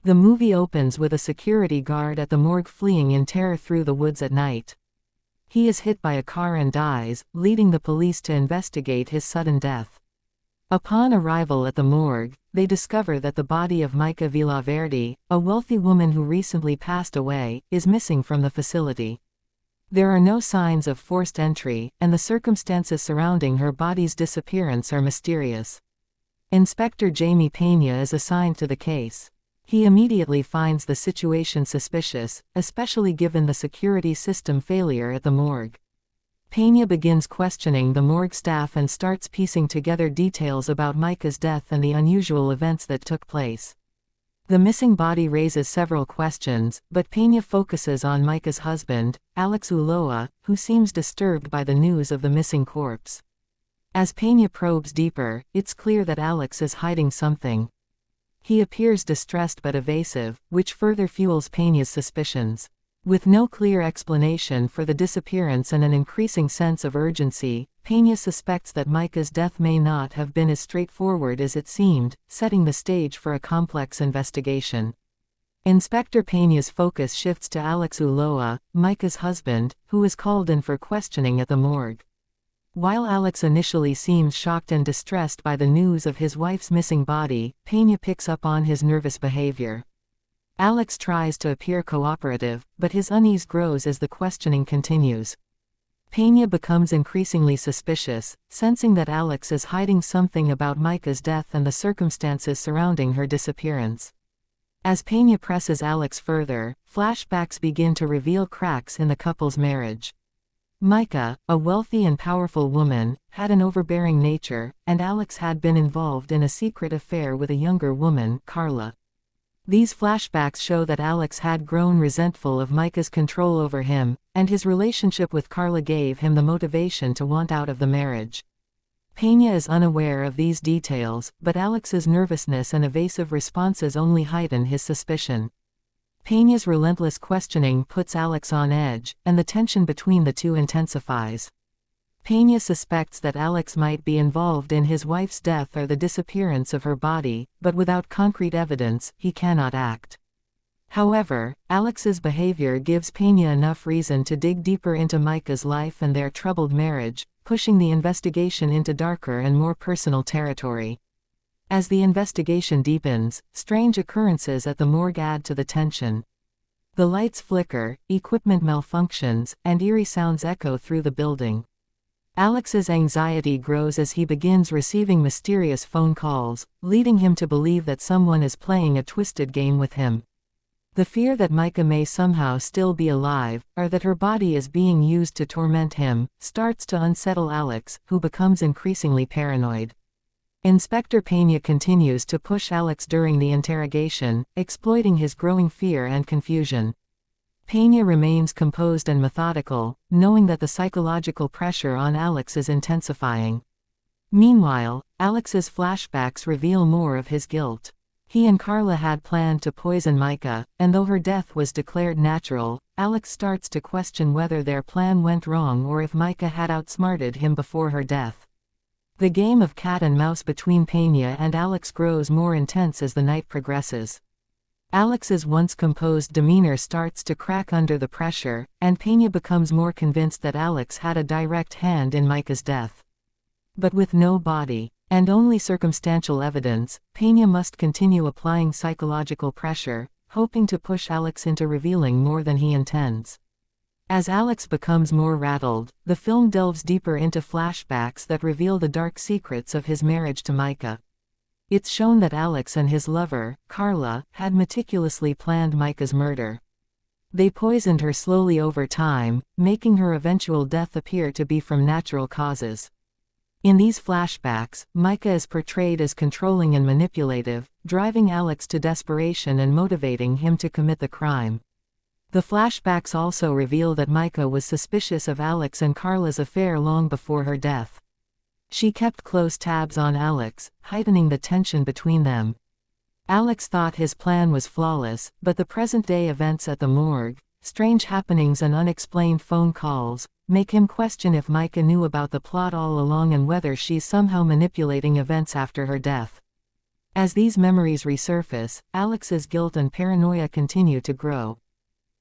The movie opens with a security guard at the morgue fleeing in terror through the woods at night. He is hit by a car and dies, leading the police to investigate his sudden death. Upon arrival at the morgue, they discover that the body of Mayka Villaverde, a wealthy woman who recently passed away, is missing from the facility. There are no signs of forced entry, and the circumstances surrounding her body's disappearance are mysterious. Inspector Jaime Peña is assigned to the case. He immediately finds the situation suspicious, especially given the security system failure at the morgue. Peña begins questioning the morgue staff and starts piecing together details about Mayka's death and the unusual events that took place. The missing body raises several questions, but Peña focuses on Mayka's husband, Álex Ulloa, who seems disturbed by the news of the missing corpse. As Peña probes deeper, it's clear that Álex is hiding something. He appears distressed but evasive, which further fuels Peña's suspicions. With no clear explanation for the disappearance and an increasing sense of urgency, Peña suspects that Mayka's death may not have been as straightforward as it seemed, setting the stage for a complex investigation. Inspector Peña's focus shifts to Álex Ulloa, Mayka's husband, who is called in for questioning at the morgue. While Álex initially seems shocked and distressed by the news of his wife's missing body, Peña picks up on his nervous behavior. Álex tries to appear cooperative, but his unease grows as the questioning continues. Peña becomes increasingly suspicious, sensing that Álex is hiding something about Mayka's death and the circumstances surrounding her disappearance. As Peña presses Álex further, flashbacks begin to reveal cracks in the couple's marriage. Mayka, a wealthy and powerful woman, had an overbearing nature, and Álex had been involved in a secret affair with a younger woman, Carla. These flashbacks show that Álex had grown resentful of Mayka's control over him, and his relationship with Carla gave him the motivation to want out of the marriage. Peña is unaware of these details, but Alex's nervousness and evasive responses only heighten his suspicion. Peña's relentless questioning puts Álex on edge, and the tension between the two intensifies. Peña suspects that Álex might be involved in his wife's death or the disappearance of her body, but without concrete evidence, he cannot act. However, Alex's behavior gives Peña enough reason to dig deeper into Mayka's life and their troubled marriage, pushing the investigation into darker and more personal territory. As the investigation deepens, strange occurrences at the morgue add to the tension. The lights flicker, equipment malfunctions, and eerie sounds echo through the building. Alex's anxiety grows as he begins receiving mysterious phone calls, leading him to believe that someone is playing a twisted game with him. The fear that Mayka may somehow still be alive, or that her body is being used to torment him, starts to unsettle Álex, who becomes increasingly paranoid. Inspector Peña continues to push Álex during the interrogation, exploiting his growing fear and confusion. Peña remains composed and methodical, knowing that the psychological pressure on Álex is intensifying. Meanwhile, Alex's flashbacks reveal more of his guilt. He and Carla had planned to poison Mayka, and though her death was declared natural, Álex starts to question whether their plan went wrong or if Mayka had outsmarted him before her death. The game of cat and mouse between Peña and Álex grows more intense as the night progresses. Alex's once composed demeanor starts to crack under the pressure, and Peña becomes more convinced that Álex had a direct hand in Mayka's death. But with no body, and only circumstantial evidence, Peña must continue applying psychological pressure, hoping to push Álex into revealing more than he intends. As Álex becomes more rattled, the film delves deeper into flashbacks that reveal the dark secrets of his marriage to Mayka. It's shown that Álex and his lover, Carla, had meticulously planned Mayka's murder. They poisoned her slowly over time, making her eventual death appear to be from natural causes. In these flashbacks, Mayka is portrayed as controlling and manipulative, driving Álex to desperation and motivating him to commit the crime. The flashbacks also reveal that Mayka was suspicious of Álex and Carla's affair long before her death. She kept close tabs on Álex, heightening the tension between them. Álex thought his plan was flawless, but the present-day events at the morgue, strange happenings and unexplained phone calls, make him question if Mayka knew about the plot all along and whether she's somehow manipulating events after her death. As these memories resurface, Alex's guilt and paranoia continue to grow.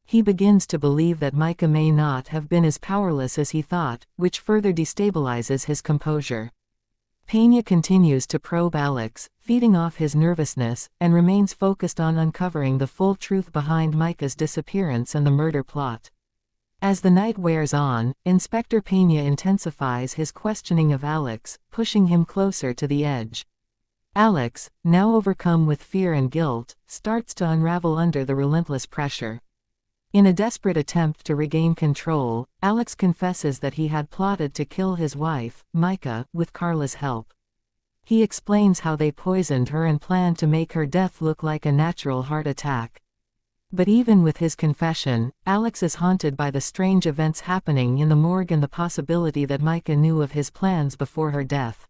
He begins to believe that Mayka may not have been as powerless as he thought, which further destabilizes his composure. Peña continues to probe Álex, feeding off his nervousness, and remains focused on uncovering the full truth behind Mayka's disappearance and the murder plot. As the night wears on, Inspector Peña intensifies his questioning of Álex, pushing him closer to the edge. Álex, now overcome with fear and guilt, starts to unravel under the relentless pressure. In a desperate attempt to regain control, Álex confesses that he had plotted to kill his wife, Mayka, with Carla's help. He explains how they poisoned her and planned to make her death look like a natural heart attack. But even with his confession, Álex is haunted by the strange events happening in the morgue and the possibility that Mayka knew of his plans before her death.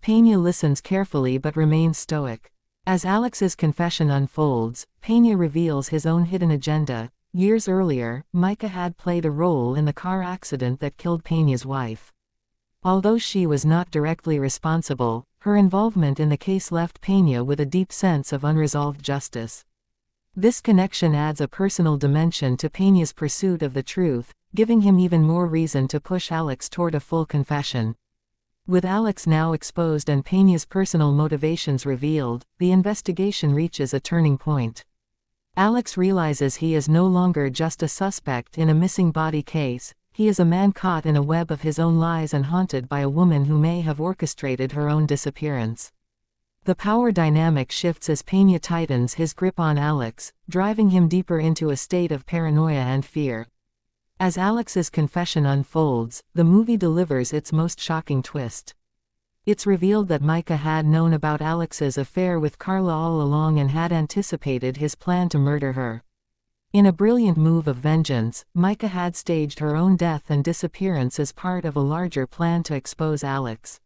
Peña listens carefully but remains stoic. As Alex's confession unfolds, Peña reveals his own hidden agenda. Years earlier, Mayka had played a role in the car accident that killed Peña's wife. Although she was not directly responsible, her involvement in the case left Peña with a deep sense of unresolved justice. This connection adds a personal dimension to Peña's pursuit of the truth, giving him even more reason to push Álex toward a full confession. With Álex now exposed and Peña's personal motivations revealed, the investigation reaches a turning point. Álex realizes he is no longer just a suspect in a missing body case, he is a man caught in a web of his own lies and haunted by a woman who may have orchestrated her own disappearance. The power dynamic shifts as Peña tightens his grip on Álex, driving him deeper into a state of paranoia and fear. As Alex's confession unfolds, the movie delivers its most shocking twist. It's revealed that Mayka had known about Alex's affair with Carla all along and had anticipated his plan to murder her. In a brilliant move of vengeance, Mayka had staged her own death and disappearance as part of a larger plan to expose Álex.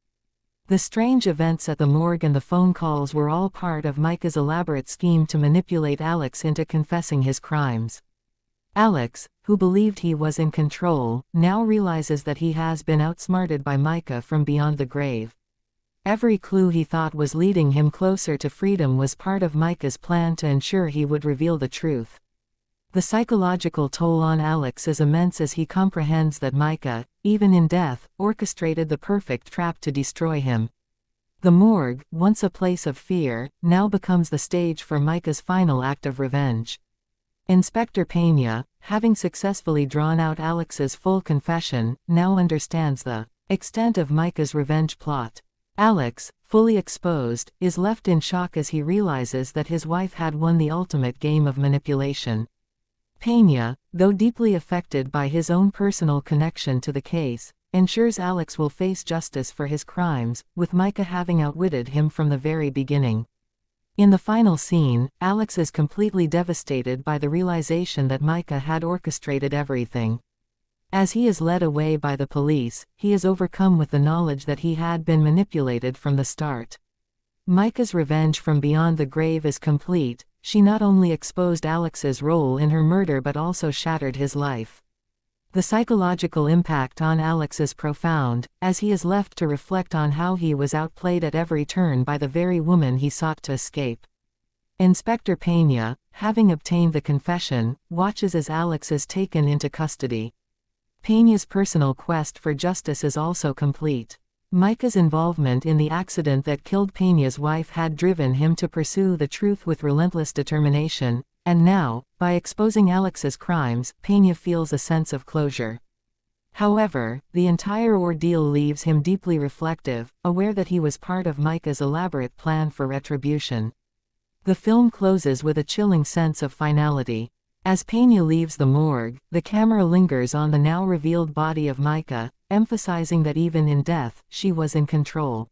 The strange events at the morgue and the phone calls were all part of Mayka's elaborate scheme to manipulate Álex into confessing his crimes. Álex, who believed he was in control, now realizes that he has been outsmarted by Mayka from beyond the grave. Every clue he thought was leading him closer to freedom was part of Mayka's plan to ensure he would reveal the truth. The psychological toll on Álex is immense as he comprehends that Mayka, even in death, orchestrated the perfect trap to destroy him. The morgue, once a place of fear, now becomes the stage for Mayka's final act of revenge. Inspector Peña, having successfully drawn out Alex's full confession, now understands the extent of Mayka's revenge plot. Álex, fully exposed, is left in shock as he realizes that his wife had won the ultimate game of manipulation. Peña, though deeply affected by his own personal connection to the case, ensures Álex will face justice for his crimes, with Mayka having outwitted him from the very beginning. In the final scene, Álex is completely devastated by the realization that Mayka had orchestrated everything. As he is led away by the police, he is overcome with the knowledge that he had been manipulated from the start. Mayka's revenge from beyond the grave is complete. She not only exposed Alex's role in her murder but also shattered his life. The psychological impact on Álex is profound, as he is left to reflect on how he was outplayed at every turn by the very woman he sought to escape. Inspector Peña, having obtained the confession, watches as Álex is taken into custody. Peña's personal quest for justice is also complete. Mayka's involvement in the accident that killed Peña's wife had driven him to pursue the truth with relentless determination, and now, by exposing Alex's crimes, Peña feels a sense of closure. However, the entire ordeal leaves him deeply reflective, aware that he was part of Mayka's elaborate plan for retribution. The film closes with a chilling sense of finality. As Peña leaves the morgue, the camera lingers on the now revealed body of Mayka, emphasizing that even in death, she was in control.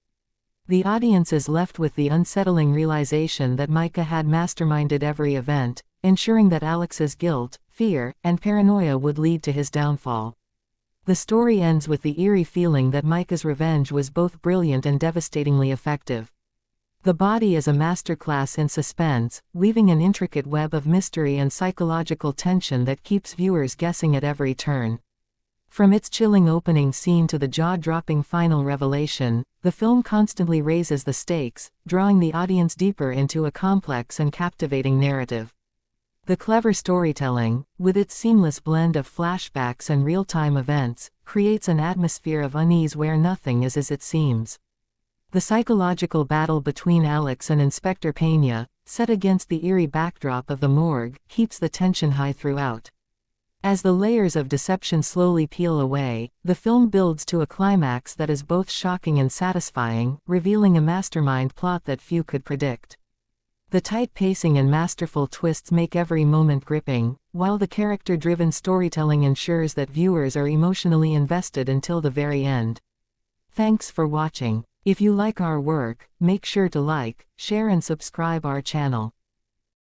The audience is left with the unsettling realization that Mayka had masterminded every event, ensuring that Alex's guilt, fear, and paranoia would lead to his downfall. The story ends with the eerie feeling that Mayka's revenge was both brilliant and devastatingly effective. The body is a masterclass in suspense, weaving an intricate web of mystery and psychological tension that keeps viewers guessing at every turn. From its chilling opening scene to the jaw-dropping final revelation, the film constantly raises the stakes, drawing the audience deeper into a complex and captivating narrative. The clever storytelling, with its seamless blend of flashbacks and real-time events, creates an atmosphere of unease where nothing is as it seems. The psychological battle between Álex and Inspector Peña, set against the eerie backdrop of the morgue, keeps the tension high throughout. As the layers of deception slowly peel away, the film builds to a climax that is both shocking and satisfying, revealing a mastermind plot that few could predict. The tight pacing and masterful twists make every moment gripping, while the character-driven storytelling ensures that viewers are emotionally invested until the very end. Thanks for watching. If you like our work, make sure to like, share and subscribe our channel.